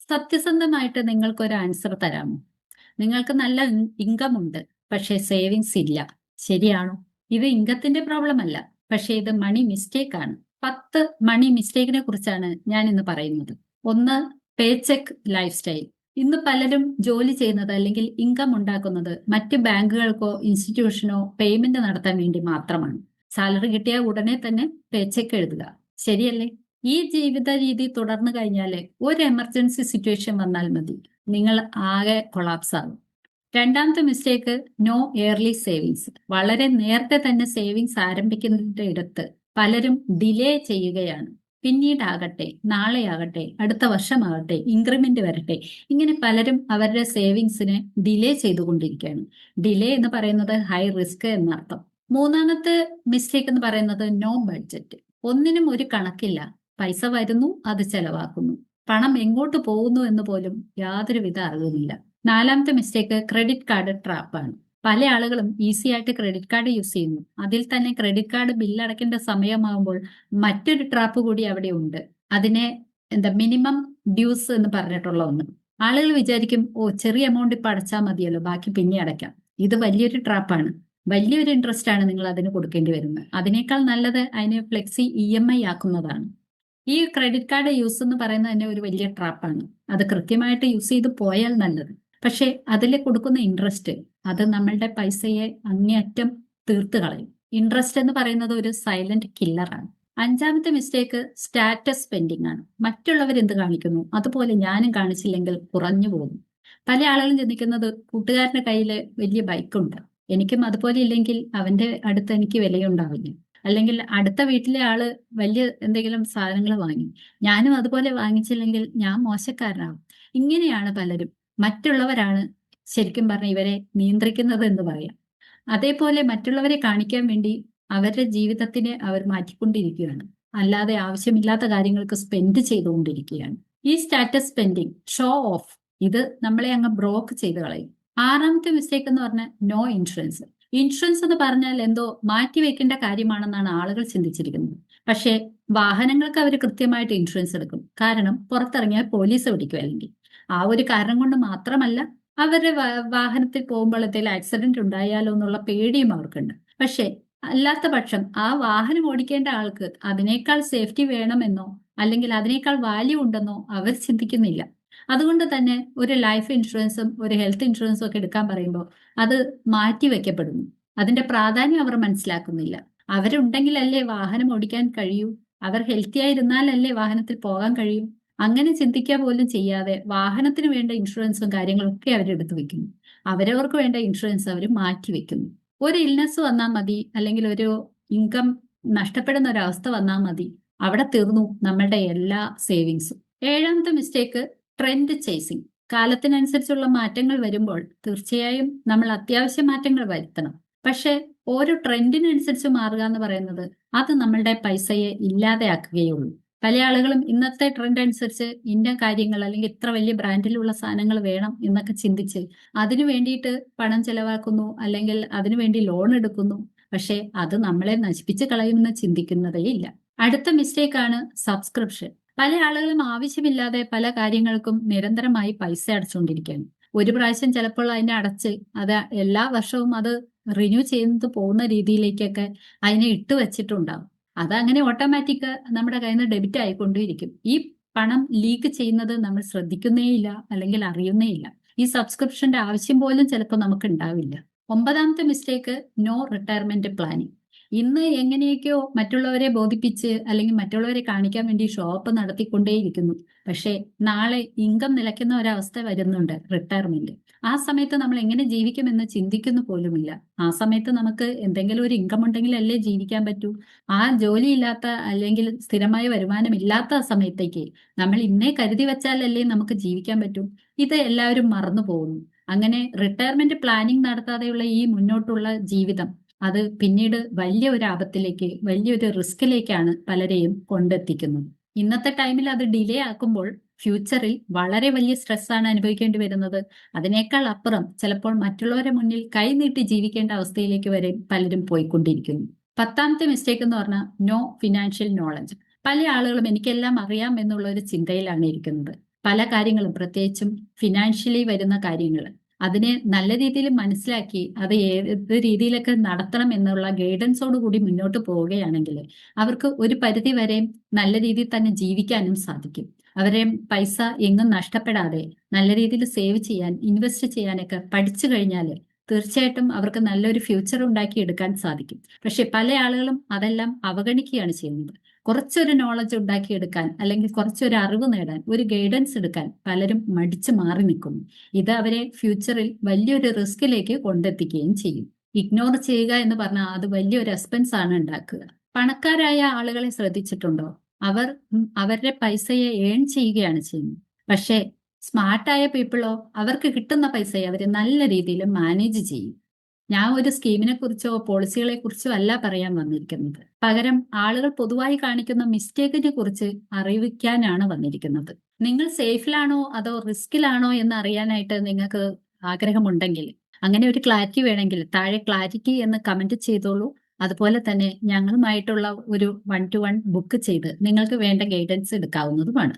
സത്യസന്ധമായിട്ട് നിങ്ങൾക്കൊരു ആൻസർ തരാമോ? നിങ്ങൾക്ക് നല്ല ഇൻകം ഉണ്ട്, പക്ഷേ സേവിങ്സ് ഇല്ല. ശരിയാണോ? ഇത് ഇൻകത്തിന്റെ പ്രോബ്ലം അല്ല, പക്ഷേ ഇത് മണി മിസ്റ്റേക്ക് ആണ്. 10 മണി മിസ്റ്റേക്കിനെ കുറിച്ചാണ് ഞാൻ ഇന്ന് പറയുന്നത്. ഒന്ന്, പേ ചെക്ക് ലൈഫ് സ്റ്റൈൽ. ഇന്ന് പലരും ജോലി ചെയ്യുന്നത് അല്ലെങ്കിൽ ഇൻകം ഉണ്ടാക്കുന്നത് മറ്റ് ബാങ്കുകൾക്കോ ഇൻസ്റ്റിറ്റ്യൂഷനോ പേയ്മെന്റ് നടത്താൻ വേണ്ടി മാത്രമാണ്. സാലറി കിട്ടിയ ഉടനെ തന്നെ പേ ചെക്ക് എഴുതുക. ശരിയല്ലേ? ഈ ജീവിത രീതി തുടർന്നു കഴിഞ്ഞാൽ ഒരു എമർജൻസി സിറ്റുവേഷൻ വന്നാൽ മതി, നിങ്ങൾ ആകെ കൊളാപ്സ് ആകും. രണ്ടാമത്തെ മിസ്റ്റേക്ക്, നോ എയർലി സേവിങ്സ്. വളരെ നേരത്തെ തന്നെ സേവിങ്സ് ആരംഭിക്കുന്നതിന്റെ ഇടത്ത് പലരും ഡിലേ ചെയ്യുകയാണ്. പിന്നീടാകട്ടെ, നാളെയാകട്ടെ, അടുത്ത വർഷമാകട്ടെ, ഇൻക്രിമെന്റ് വരട്ടെ, ഇങ്ങനെ പലരും അവരുടെ സേവിങ്സിനെ ഡിലേ ചെയ്തുകൊണ്ടിരിക്കുകയാണ്. ഡിലേ എന്ന് പറയുന്നത് ഹൈ റിസ്ക് എന്നർത്ഥം. മൂന്നാമത്തെ മിസ്റ്റേക്ക് എന്ന് പറയുന്നത് നോ ബഡ്ജറ്റ്. ഒന്നിനും ഒരു കണക്കില്ല. പൈസ വരുന്നു, അത് ചെലവാക്കുന്നു. പണം എങ്ങോട്ട് പോകുന്നു എന്ന് പോലും യാതൊരുവിധ അറിവുമില്ല. നാലാമത്തെ മിസ്റ്റേക്ക്, ക്രെഡിറ്റ് കാർഡ് ട്രാപ്പാണ്. പല ആളുകളും ഈസി ആയിട്ട് ക്രെഡിറ്റ് കാർഡ് യൂസ് ചെയ്യുന്നു. അതിൽ തന്നെ ക്രെഡിറ്റ് കാർഡ് ബില്ല് അടയ്ക്കേണ്ട സമയമാകുമ്പോൾ മറ്റൊരു ട്രാപ്പ് കൂടി അവിടെ ഉണ്ട്. അതിനെ മിനിമം ഡ്യൂസ് എന്ന് പറഞ്ഞിട്ടുള്ള ഒന്ന്. ആളുകൾ വിചാരിക്കും, ഓ ചെറിയ എമൗണ്ട് ഇപ്പൊ അടച്ചാൽ മതിയല്ലോ, ബാക്കി പിന്നെ അടയ്ക്കാം. ഇത് വലിയൊരു ട്രാപ്പാണ്. വലിയൊരു ഇൻട്രസ്റ്റ് ആണ് നിങ്ങൾ അതിന് കൊടുക്കേണ്ടി വരുന്നത്. അതിനേക്കാൾ നല്ലത് അതിനെ ഫ്ലെക്സി EMI ആക്കുന്നതാണ്. ഈ ക്രെഡിറ്റ് കാർഡ് യൂസ് എന്ന് പറയുന്നത് തന്നെ ഒരു വലിയ ട്രാപ്പാണ്. അത് കൃത്യമായിട്ട് യൂസ് ചെയ്ത് പോയാൽ നല്ലത്. പക്ഷെ അതിൽ കൊടുക്കുന്ന ഇൻട്രസ്റ്റ്, അത് നമ്മളുടെ പൈസയെ അങ്ങേയറ്റം തീർത്ത് കളയും. ഇൻട്രസ്റ്റ് എന്ന് പറയുന്നത് ഒരു സൈലന്റ് കില്ലറാണ്. അഞ്ചാമത്തെ മിസ്റ്റേക്ക്, സ്റ്റാറ്റസ് സ്പെൻഡിങ് ആണ്. മറ്റുള്ളവർ എന്ത് കാണിക്കുന്നു അതുപോലെ ഞാനും കാണിച്ചില്ലെങ്കിൽ കുറഞ്ഞു പോകും. പല ആളുകളും ചിന്തിക്കുന്നത്, കൂട്ടുകാരന്റെ കയ്യിൽ വലിയ ബൈക്കുണ്ട്, എനിക്കും അതുപോലെ ഇല്ലെങ്കിൽ അവന്റെ അടുത്ത് എനിക്ക് വിലയുണ്ടാവില്ല. അല്ലെങ്കിൽ അടുത്ത വീട്ടിലെ ആള് വലിയ എന്തെങ്കിലും സാധനങ്ങൾ വാങ്ങി, ഞാനും അതുപോലെ വാങ്ങിച്ചില്ലെങ്കിൽ ഞാൻ മോശക്കാരനാകും. ഇങ്ങനെയാണ് പലരും. മറ്റുള്ളവരാണ് ശരിക്കും പറഞ്ഞ ഇവരെ നിയന്ത്രിക്കുന്നത് എന്ന് പറയാം. അതേപോലെ മറ്റുള്ളവരെ കാണിക്കാൻ വേണ്ടി അവരുടെ ജീവിതത്തിനെ അവർ മാറ്റിക്കൊണ്ടിരിക്കുകയാണ്. അല്ലാതെ ആവശ്യമില്ലാത്ത കാര്യങ്ങൾക്ക് സ്പെൻഡ് ചെയ്തുകൊണ്ടിരിക്കുകയാണ്. ഈ സ്റ്റാറ്റസ് സ്പെൻഡിങ്, ഷോ ഓഫ്, ഇത് നമ്മളെ അങ്ങ് ബ്രോക്ക് ചെയ്ത് കളയും. ആറാമത്തെ മിസ്റ്റേക്ക് എന്ന് പറഞ്ഞാൽ നോ ഇൻഷുറൻസ്. ഇൻഷുറൻസ് എന്ന് പറഞ്ഞാൽ എന്തോ മാറ്റി വെക്കേണ്ട കാര്യമാണെന്നാണ് ആളുകൾ ചിന്തിച്ചിരിക്കുന്നത്. പക്ഷേ വാഹനങ്ങൾക്ക് അവർ കൃത്യമായിട്ട് ഇൻഷുറൻസ് എടുക്കും. കാരണം പുറത്തിറങ്ങിയാൽ പോലീസ് പിടിക്കും. അല്ലെങ്കിൽ ആ ഒരു കാരണം കൊണ്ട് മാത്രമല്ല, അവരുടെ വാഹനത്തിൽ പോകുമ്പോൾ എന്തെങ്കിലും ആക്സിഡന്റ് ഉണ്ടായാലോ എന്നുള്ള പേടിയും അവർക്കുണ്ട്. പക്ഷേ അല്ലാത്ത പക്ഷം ആ വാഹനം ഓടിക്കേണ്ട ആൾക്ക് അതിനേക്കാൾ സേഫ്റ്റി വേണമെന്നോ അല്ലെങ്കിൽ അതിനേക്കാൾ വാല്യൂ ഉണ്ടെന്നോ അവർ ചിന്തിക്കുന്നില്ല. അതുകൊണ്ട് തന്നെ ഒരു ലൈഫ് ഇൻഷുറൻസും ഒരു ഹെൽത്ത് ഇൻഷുറൻസും ഒക്കെ എടുക്കാൻ പറയുമ്പോൾ അത് മാറ്റി വെക്കപ്പെടുന്നു. അതിന്റെ പ്രാധാന്യം അവർ മനസ്സിലാക്കുന്നില്ല. അവരുണ്ടെങ്കിലല്ലേ വാഹനം ഓടിക്കാൻ കഴിയൂ. അവർ ഹെൽത്തി ആയിരുന്നാലല്ലേ വാഹനത്തിൽ പോകാൻ കഴിയൂ. അങ്ങനെ ചിന്തിക്കുക പോലും ചെയ്യാതെ വാഹനത്തിന് വേണ്ട ഇൻഷുറൻസും കാര്യങ്ങളും ഒക്കെ അവരെടുത്ത് വെക്കുന്നു. അവരവർക്ക് വേണ്ട ഇൻഷുറൻസ് അവർ മാറ്റി വെക്കുന്നു. ഒരു ഇൽനെസ് വന്നാൽ മതി, അല്ലെങ്കിൽ ഒരു ഇൻകം നഷ്ടപ്പെടുന്ന ഒരു അവസ്ഥ വന്നാൽ മതി, അവിടെ തീർന്നു നമ്മളുടെ എല്ലാ സേവിങ്സും. ഏഴാമത്തെ മിസ്റ്റേക്ക്, ട്രെൻഡ് ചേസിങ്. കാലത്തിനനുസരിച്ചുള്ള മാറ്റങ്ങൾ വരുമ്പോൾ തീർച്ചയായും നമ്മൾ അത്യാവശ്യ മാറ്റങ്ങൾ വരുത്തണം. പക്ഷെ ഓരോ ട്രെൻഡിനനുസരിച്ച് മാറുക എന്ന് പറയുന്നത് അത് നമ്മളുടെ പൈസയെ ഇല്ലാതെയാക്കുകയുള്ളൂ. പല ആളുകളും ഇന്നത്തെ ട്രെൻഡ് അനുസരിച്ച് ഇന്ന കാര്യങ്ങൾ അല്ലെങ്കിൽ ഇത്ര വലിയ ബ്രാൻഡിലുള്ള സാധനങ്ങൾ വേണം എന്നൊക്കെ ചിന്തിച്ച് അതിനു വേണ്ടിയിട്ട് പണം ചെലവാക്കുന്നു, അല്ലെങ്കിൽ അതിനു വേണ്ടി ലോൺ എടുക്കുന്നു. പക്ഷെ അത് നമ്മളെ നശിപ്പിച്ച് കളയുമെന്ന് ചിന്തിക്കുന്നതേ ഇല്ല. അടുത്ത മിസ്റ്റേക്കാണ് സബ്സ്ക്രിപ്ഷൻ. പല ആളുകളും ആവശ്യമില്ലാതെ പല കാര്യങ്ങൾക്കും നിരന്തരമായി പൈസ അടച്ചുകൊണ്ടിരിക്കുകയാണ്. ഒരു പ്രാവശ്യം ചിലപ്പോൾ അതിനെ അടച്ച് അത് എല്ലാ വർഷവും അത് റിന്യൂ ചെയ്യുന്നത് പോകുന്ന രീതിയിലേക്കൊക്കെ അതിനെ ഇട്ട് വെച്ചിട്ടുണ്ടാവും. അതങ്ങനെ ഓട്ടോമാറ്റിക് നമ്മുടെ കയ്യിൽ നിന്ന് ഡെബിറ്റ് ആയിക്കൊണ്ടിരിക്കും. ഈ പണം ലീക്ക് ചെയ്യുന്നത് നമ്മൾ ശ്രദ്ധിക്കുന്നേയില്ല, അല്ലെങ്കിൽ അറിയുന്നേയില്ല. ഈ സബ്സ്ക്രിപ്ഷന്റെ ആവശ്യം പോലും ചിലപ്പോൾ നമുക്ക് ഉണ്ടാവില്ല. ഒമ്പതാമത്തെ മിസ്റ്റേക്ക്, നോ റിട്ടയർമെന്റ് പ്ലാനിങ്. ഇന്ന് എങ്ങനെയൊക്കെയോ മറ്റുള്ളവരെ ബോധിപ്പിച്ച് അല്ലെങ്കിൽ മറ്റുള്ളവരെ കാണിക്കാൻ വേണ്ടി ഷോപ്പ് നടത്തിക്കൊണ്ടേയിരിക്കുന്നു. പക്ഷേ നാളെ ഇൻകം നിലയ്ക്കുന്ന ഒരവസ്ഥ വരുന്നുണ്ട്, റിട്ടയർമെന്റ്. ആ സമയത്ത് നമ്മൾ എങ്ങനെ ജീവിക്കുമെന്ന് ചിന്തിക്കുന്നു പോലുമില്ല. ആ സമയത്ത് നമുക്ക് എന്തെങ്കിലും ഒരു ഇൻകം ഉണ്ടെങ്കിലല്ലേ ജീവിക്കാൻ പറ്റൂ. ആ ജോലിയില്ലാത്ത അല്ലെങ്കിൽ സ്ഥിരമായ വരുമാനമില്ലാത്ത സമയത്തേക്ക് നമ്മൾ ഇന്നേ കരുതി വെച്ചാലല്ലേ നമുക്ക് ജീവിക്കാൻ പറ്റൂ. ഇത് എല്ലാവരും മറന്നു പോകുന്നു. അങ്ങനെ റിട്ടയർമെന്റ് പ്ലാനിങ് നടത്താതെയുള്ള ഈ മുന്നോട്ടുള്ള ജീവിതം, അത് പിന്നീട് വലിയ ഒരു ആപത്തിലേക്ക്, വലിയൊരു റിസ്കിലേക്കാണ് പലരെയും കൊണ്ടെത്തിക്കുന്നത്. ഇന്നത്തെ ടൈമിൽ അത് ഡിലേ ആക്കുമ്പോൾ ഫ്യൂച്ചറിൽ വളരെ വലിയ സ്ട്രെസ്സാണ് അനുഭവിക്കേണ്ടി വരുന്നത്. അതിനേക്കാൾ അപ്പുറം ചിലപ്പോൾ മറ്റുള്ളവരെ മുന്നിൽ കൈനീട്ടി ജീവിക്കേണ്ട അവസ്ഥയിലേക്ക് വരെ പലരും പോയിക്കൊണ്ടിരിക്കുന്നു. പത്താമത്തെ മിസ്റ്റേക്ക് എന്ന് പറഞ്ഞാൽ നോ ഫിനാൻഷ്യൽ നോളജ്. പല ആളുകളും എനിക്കെല്ലാം അറിയാം എന്നുള്ള ഒരു ചിന്തയിലാണ് ഇരിക്കുന്നത്. പല കാര്യങ്ങളും പ്രത്യേകിച്ചും ഫിനാൻഷ്യലി വരുന്ന കാര്യങ്ങൾ അതിനെ നല്ല രീതിയിൽ മനസ്സിലാക്കി അത് ഏത് രീതിയിലൊക്കെ നടത്തണം എന്നുള്ള ഗൈഡൻസോട് കൂടി മുന്നോട്ട് പോവുകയാണെങ്കിൽ അവർക്ക് ഒരു പരിധി വരെയും നല്ല രീതിയിൽ തന്നെ ജീവിക്കാനും സാധിക്കും. അവരെ പൈസ എങ്ങും നഷ്ടപ്പെടാതെ നല്ല രീതിയിൽ സേവ് ചെയ്യാൻ, ഇൻവെസ്റ്റ് ചെയ്യാനൊക്കെ പഠിച്ചു കഴിഞ്ഞാൽ തീർച്ചയായിട്ടും അവർക്ക് നല്ലൊരു ഫ്യൂച്ചർ ഉണ്ടാക്കി എടുക്കാൻ സാധിക്കും. പക്ഷെ പല ആളുകളും അതെല്ലാം അവഗണിക്കുകയാണ് ചെയ്യുന്നത്. കുറച്ചൊരു നോളജ് ഉണ്ടാക്കിയെടുക്കാൻ അല്ലെങ്കിൽ കുറച്ചൊരു അറിവ് നേടാൻ, ഒരു ഗൈഡൻസ് എടുക്കാൻ പലരും മടിച്ചു മാറി നിൽക്കുന്നു. ഇത് അവരെ ഫ്യൂച്ചറിൽ വലിയൊരു റിസ്കിലേക്ക് കൊണ്ടെത്തിക്കുകയും ചെയ്യും. ഇഗ്നോർ ചെയ്യുക എന്ന് പറഞ്ഞാൽ അത് വലിയൊരു എക്സ്പെൻസ് ആണ് ഉണ്ടാക്കുക. പണക്കാരായ ആളുകളെ ശ്രദ്ധിച്ചിട്ടുണ്ടോ? അവർ അവരുടെ പൈസയെ ഏൺ ചെയ്യുകയാണ് ചെയ്യുന്നത്. പക്ഷേ സ്മാർട്ടായ പീപ്പിളോ അവർക്ക് കിട്ടുന്ന പൈസയെ അവർ നല്ല രീതിയിൽ മാനേജ് ചെയ്യും. ഞാൻ ഒരു സ്കീമിനെ കുറിച്ചോ പോളിസികളെ കുറിച്ചോ അല്ല പറയാൻ വന്നിരിക്കുന്നത്. പകരം ആളുകൾ പൊതുവായി കാണിക്കുന്ന മിസ്റ്റേക്കിനെ കുറിച്ച് അറിയിക്കാനാണ് വന്നിരിക്കുന്നത്. നിങ്ങൾ സേഫിലാണോ അതോ റിസ്കിലാണോ എന്ന് അറിയാനായിട്ട് നിങ്ങൾക്ക് ആഗ്രഹമുണ്ടെങ്കിൽ, അങ്ങനെ ഒരു ക്ലാരിറ്റി വേണമെങ്കിൽ താഴെ ക്ലാരിറ്റി എന്ന് കമന്റ് ചെയ്തോളൂ. അതുപോലെ തന്നെ ഞങ്ങളുമായിട്ടുള്ള ഒരു 1-to-1 ബുക്ക് ചെയ്ത് നിങ്ങൾക്ക് വേണ്ട ഗൈഡൻസ് എടുക്കാവുന്നതുമാണ്.